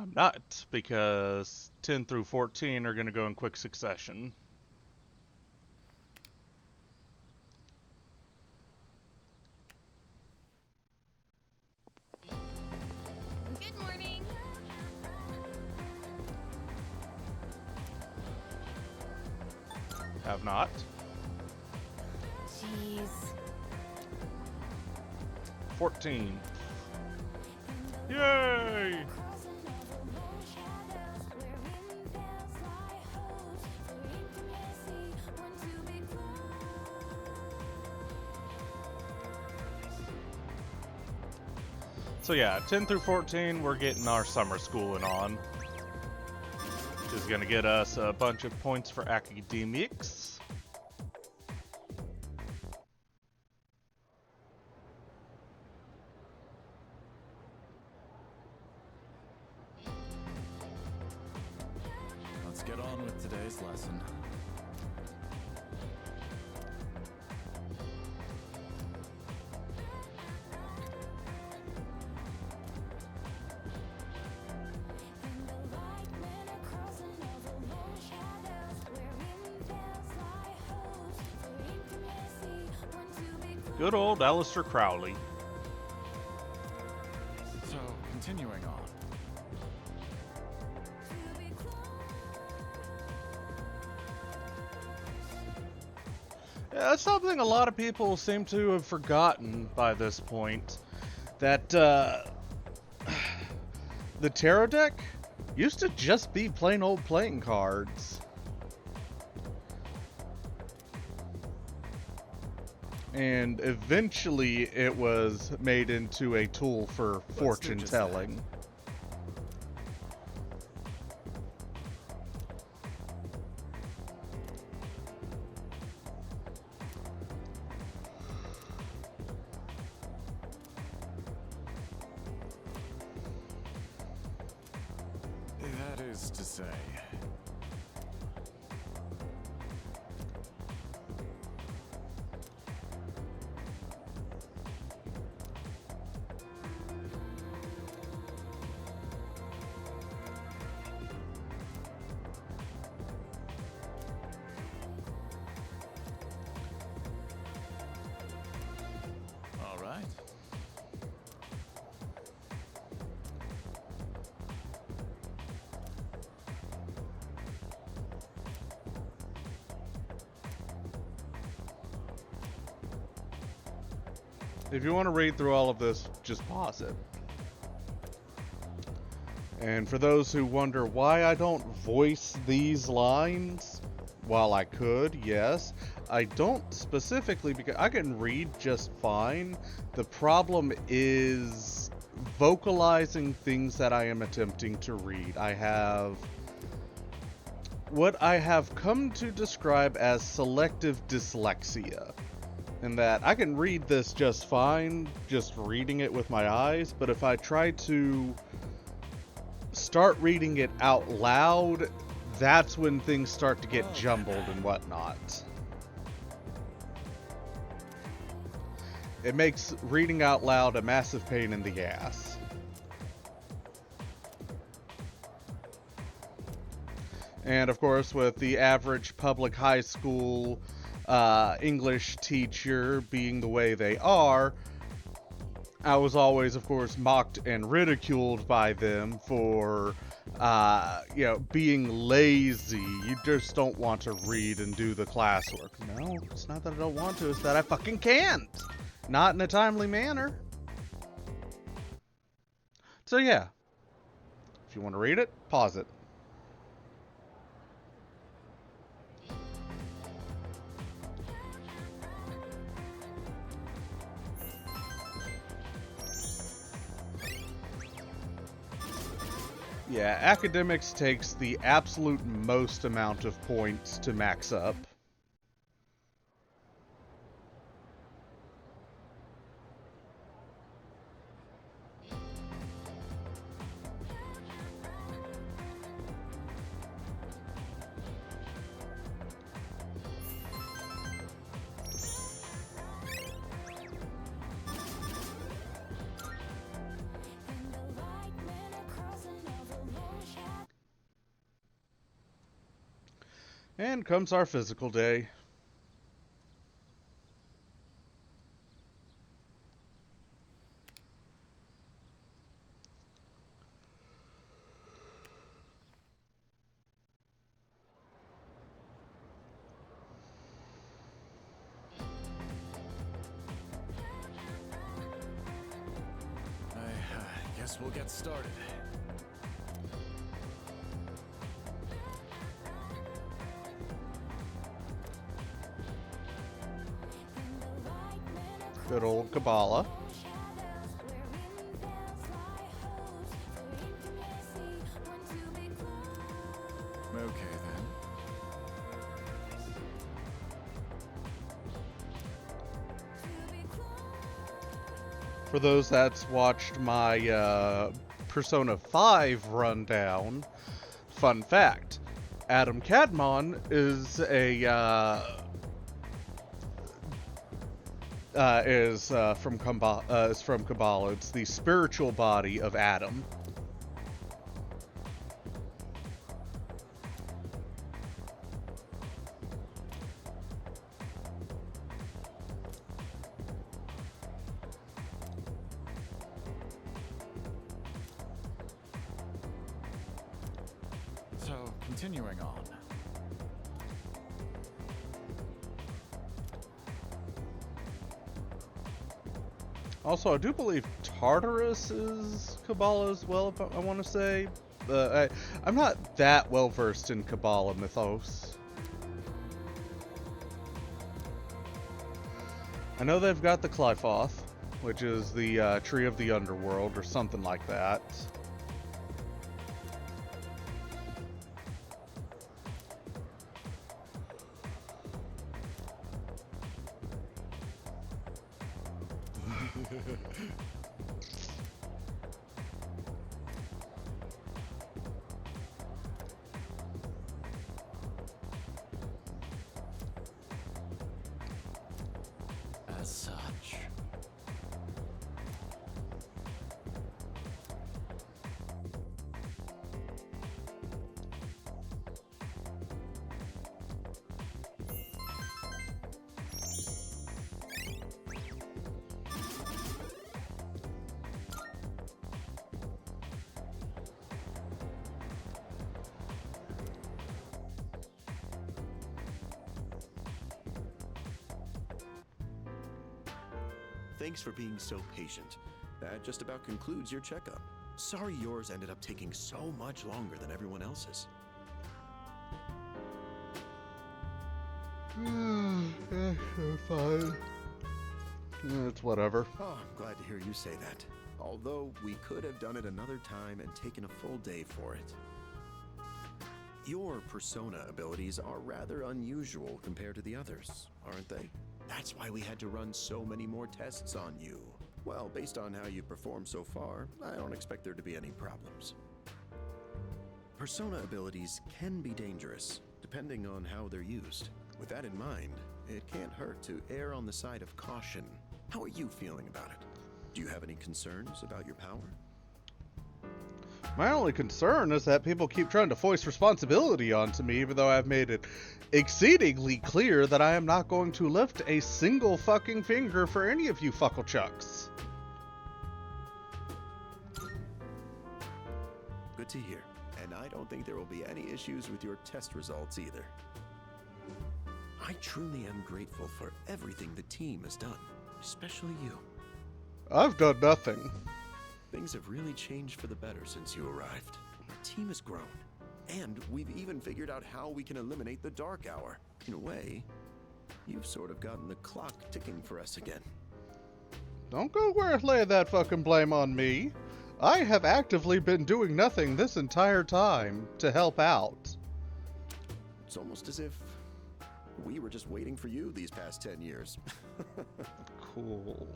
I'm not, because 10 through 14 are going to go in quick succession. Good morning. Have not. Jeez. 14. Yay! So yeah, 10 through 14, we're getting our summer schooling on. Which is going to get us a bunch of points for academics. Let's get on with today's lesson. Good old Aleister Crowley. So, continuing on. Yeah, that's something a lot of people seem to have forgotten by this point. That, the tarot deck used to just be plain old playing cards. And eventually it was made into a tool for fortune telling. That is to say. All right. If you want to read through all of this, just pause it. And for those who wonder why I don't voice these lines, while I could, yes, I don't specifically because I can read just fine. The problem is vocalizing things that I am attempting to read. I have what I have come to describe as selective dyslexia. In that I can read this just fine, just reading it with my eyes, but if I try to start reading it out loud, that's when things start to get jumbled and whatnot. It makes reading out loud a massive pain in the ass. And of course, with the average public high school English teacher being the way they are, I was always, of course, mocked and ridiculed by them for, being lazy. You just don't want to read and do the classwork. No, it's not that I don't want to, it's that I fucking can't. Not in a timely manner. So yeah, if you want to read it, pause it. Yeah, academics takes the absolute most amount of points to max up. And comes our physical day. I guess we'll get started. Good old Kabbalah. Okay then. For those that's watched my Persona 5 rundown, fun fact, Adam Cadmon is from Kabbalah. It's the spiritual body of Adam. So, continuing on. Also, I do believe Tartarus is Kabbalah as well, if I want to say. I'm not that well versed in Kabbalah mythos. I know they've got the Qlifoth, which is the tree of the underworld, or something like that. As such. Thanks for being so patient. That just about concludes your checkup. Sorry yours ended up taking so much longer than everyone else's. Fine. It's whatever. Oh, I'm glad to hear you say that. Although we could have done it another time and taken a full day for it. Your persona abilities are rather unusual compared to the others, aren't they? That's why we had to run so many more tests on you. Well, based on how you performed so far, I don't expect there to be any problems. Persona abilities can be dangerous, depending on how they're used. With that in mind, it can't hurt to err on the side of caution. How are you feeling about it? Do you have any concerns about your power? My only concern is that people keep trying to foist responsibility onto me, even though I've made it exceedingly clear that I am not going to lift a single fucking finger for any of you fucklechucks. Good to hear. And I don't think there will be any issues with your test results either. I truly am grateful for everything the team has done, especially you. I've done nothing. Things have really changed for the better since you arrived. Our team has grown. And we've even figured out how we can eliminate the dark hour. In a way, you've sort of gotten the clock ticking for us again. Don't go lay that fucking blame on me. I have actively been doing nothing this entire time to help out. It's almost as if we were just waiting for you these past 10 years. Cool.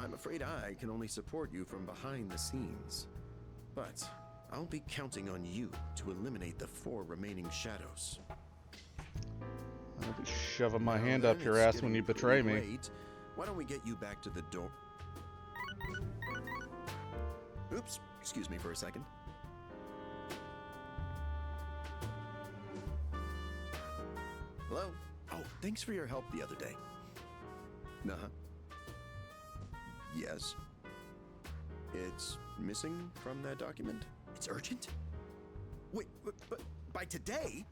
I'm afraid I can only support you from behind the scenes. But I'll be counting on you to eliminate the 4 remaining shadows. I'll be shoving my hand Now up then, your it's ass when you getting betray pretty me. late. Why don't we get you back to the door? Oops, excuse me for a second. Hello? Oh, thanks for your help the other day. Uh-huh. Yes. It's missing from that document? It's urgent? Wait, but by today?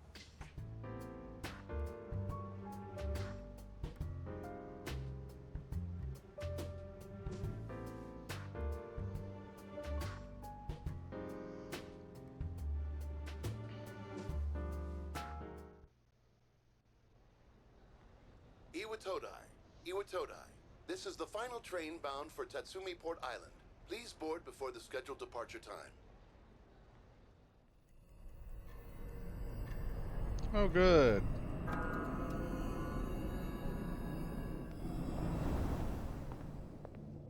Iwatodai. This is the final train bound for Tatsumi Port Island. Please board before the scheduled departure time. Oh, good.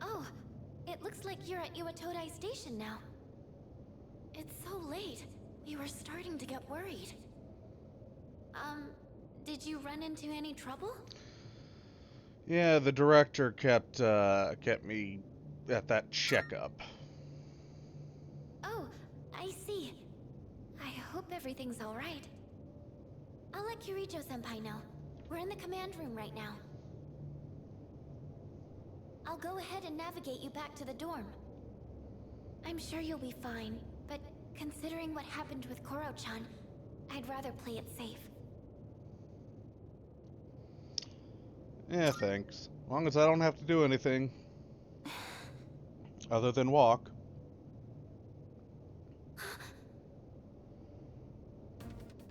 Oh, it looks like you're at Iwatodai Station now. It's so late. We were starting to get worried. Did you run into any trouble? Yeah, the director kept me at that checkup. Oh, I see. I hope everything's all right. I'll let Kirijo-senpai know. We're in the command room right now. I'll go ahead and navigate you back to the dorm. I'm sure you'll be fine, but considering what happened with Koro-chan, I'd rather play it safe. Yeah, thanks. As long as I don't have to do anything. Other than walk.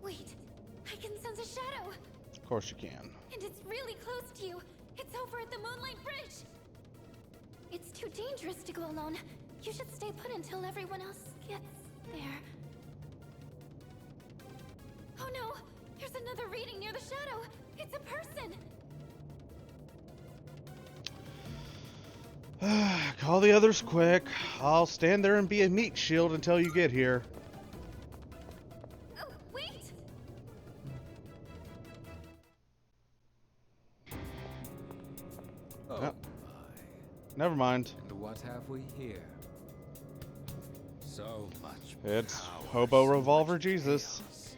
Wait, I can sense a shadow! Of course you can. And it's really close to you! It's over at the Moonlight Bridge! It's too dangerous to go alone. You should stay put until everyone else gets there. Oh no! There's another reading near the shadow! It's a person! Call the others quick. I'll stand there and be a meat shield until you get here. Oh, wait! Oh Yep. my. Never mind. And what have we here? So much It's power, Hobo so Revolver much Jesus. chaos.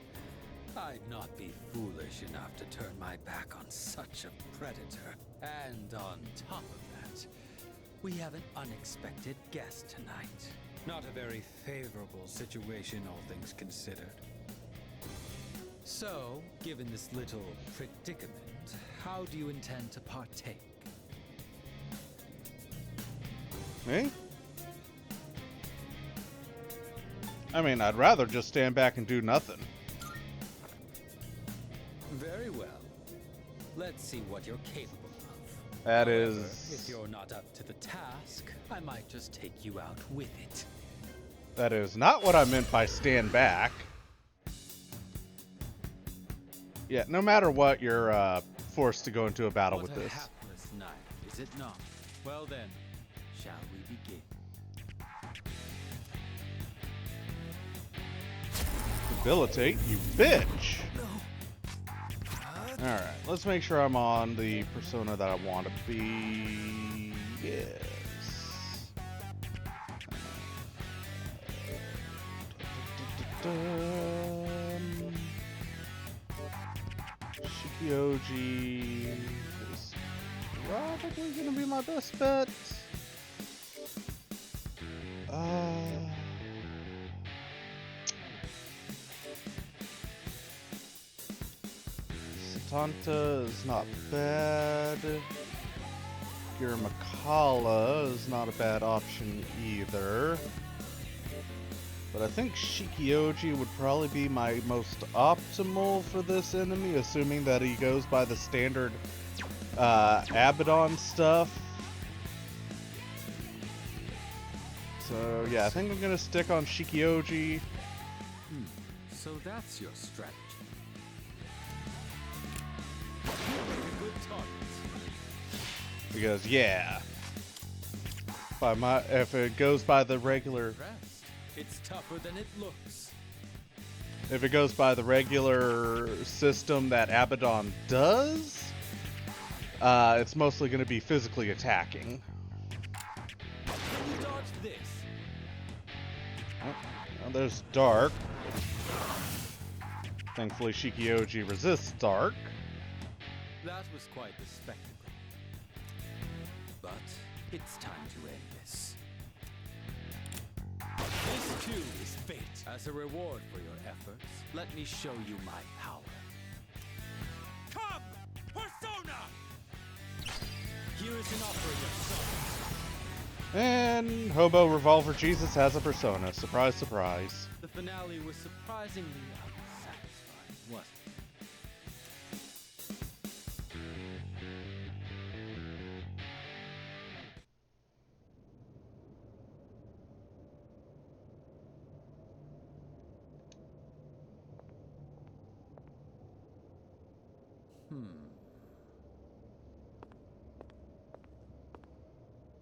I'd not be foolish enough to turn my back on such a predator. And on top of that, we have an unexpected guest tonight. Not a very favorable situation, all things considered. So, given this little predicament, how do you intend to partake? Me? I mean, I'd rather just stand back and do nothing. Very well. Let's see what you're capable of. That However, is... if you're not up to the task, I might just take you out with it. That is not what I meant by stand back. Yeah, no matter what, you're forced to go into a battle What with a this. hapless night, is it not? Well then, shall we begin? Debilitate, you bitch! Alright, let's make sure I'm on the persona that I want to be. Yes. Shikioji is probably going to be my best bet. Satanta is not bad. Giramakala is not a bad option either. But I think Shikioji would probably be my most optimal for this enemy, assuming that he goes by the standard Abaddon stuff. So yeah, I think I'm gonna stick on Shikioji. So that's your strategy. A good target. Because yeah, if it goes by the regular, Rest. It's tougher than it looks. if it goes by the regular system that Abaddon does, it's mostly going to be physically attacking. Dodge this. Oh, well, there's Dark. Thankfully, Shikioji resists Dark. That was quite the spectacle. But it's time to end this. This too is fate. As a reward for your efforts, let me show you my power. Come, Persona! Here is an offering of souls. And Hobo Revolver Jesus has a persona. Surprise, surprise. The finale was surprisingly unsatisfying, wasn't it?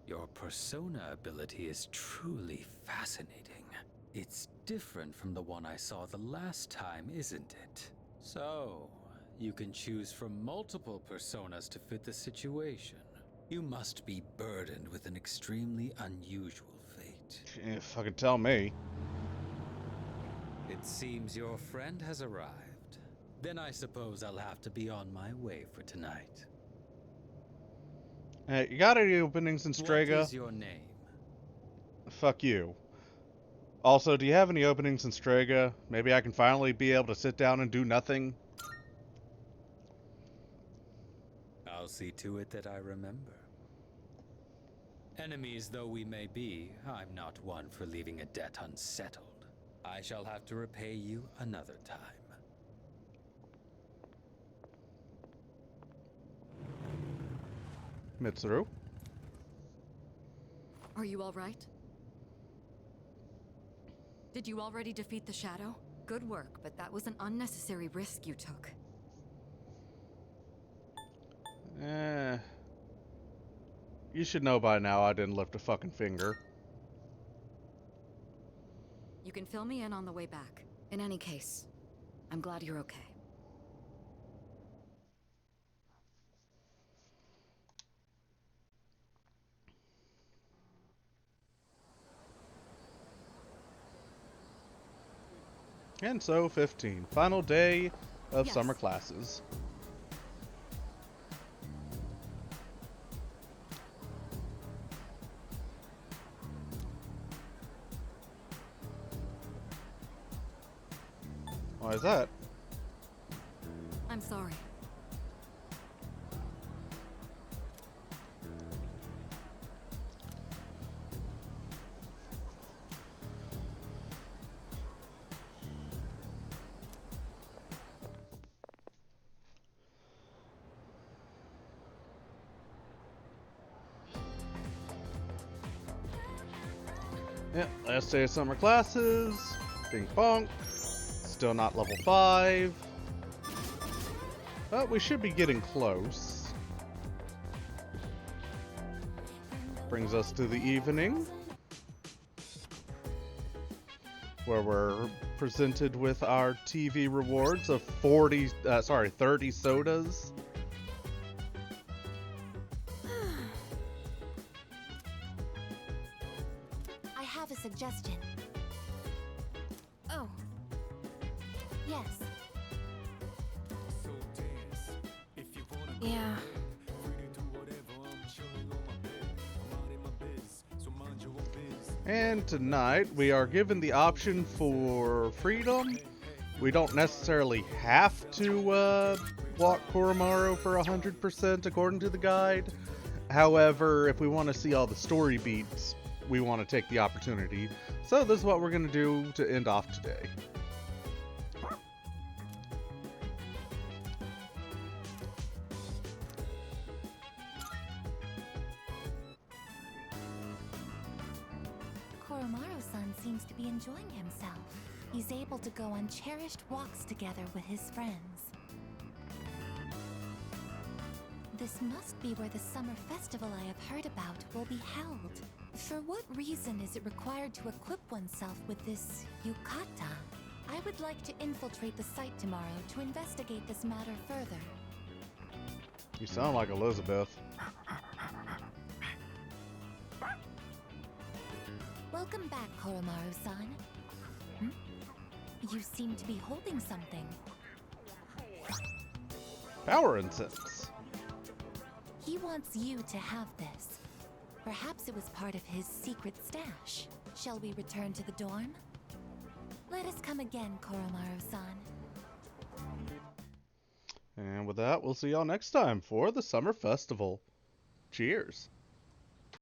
Your persona ability is truly fascinating. It's different from the one I saw the last time, isn't it? So, you can choose from multiple personas to fit the situation. You must be burdened with an extremely unusual fate. Yeah, fucking tell me. It seems your friend has arrived. Then I suppose I'll have to be on my way for tonight. Hey, you got any openings in Strega? What is your name? Fuck you. Also, do you have any openings in Strega? Maybe I can finally be able to sit down and do nothing? I'll see to it that I remember. Enemies though we may be, I'm not one for leaving a debt unsettled. I shall have to repay you another time. Mitsuru? Are you all right? Did you already defeat the Shadow? Good work, but that was an unnecessary risk you took. You should know by now I didn't lift a fucking finger. You can fill me in on the way back. In any case, I'm glad you're okay. And so, 15. Final day of Yes. summer classes. Why is that? I'm sorry. Yeah, last day of summer classes. Bing bonk. Still not level 5. But we should be getting close. Brings us to the evening, where we're presented with our TV rewards of 30 sodas. I have a suggestion. Oh. Yes. Yeah. And tonight we are given the option for freedom. We don't necessarily have to walk Koromaru for 100% according to the guide. However, if we want to see all the story beats, we want to take the opportunity. So this is what we're going to do to end off today. Koromaru-san seems to be enjoying himself. He's able to go on cherished walks together with his friends. This must be where the summer festival I have heard about will be held. For what reason is it required to equip oneself with this yukata? I would like to infiltrate the site tomorrow to investigate this matter further. You sound like Elizabeth. Welcome back, Koromaru-san. You seem to be holding something. Power incense. He wants you to have this. Perhaps it was part of his secret stash. Shall we return to the dorm? Let us come again, Koromaru-san. And with that, we'll see y'all next time for the Summer Festival. Cheers.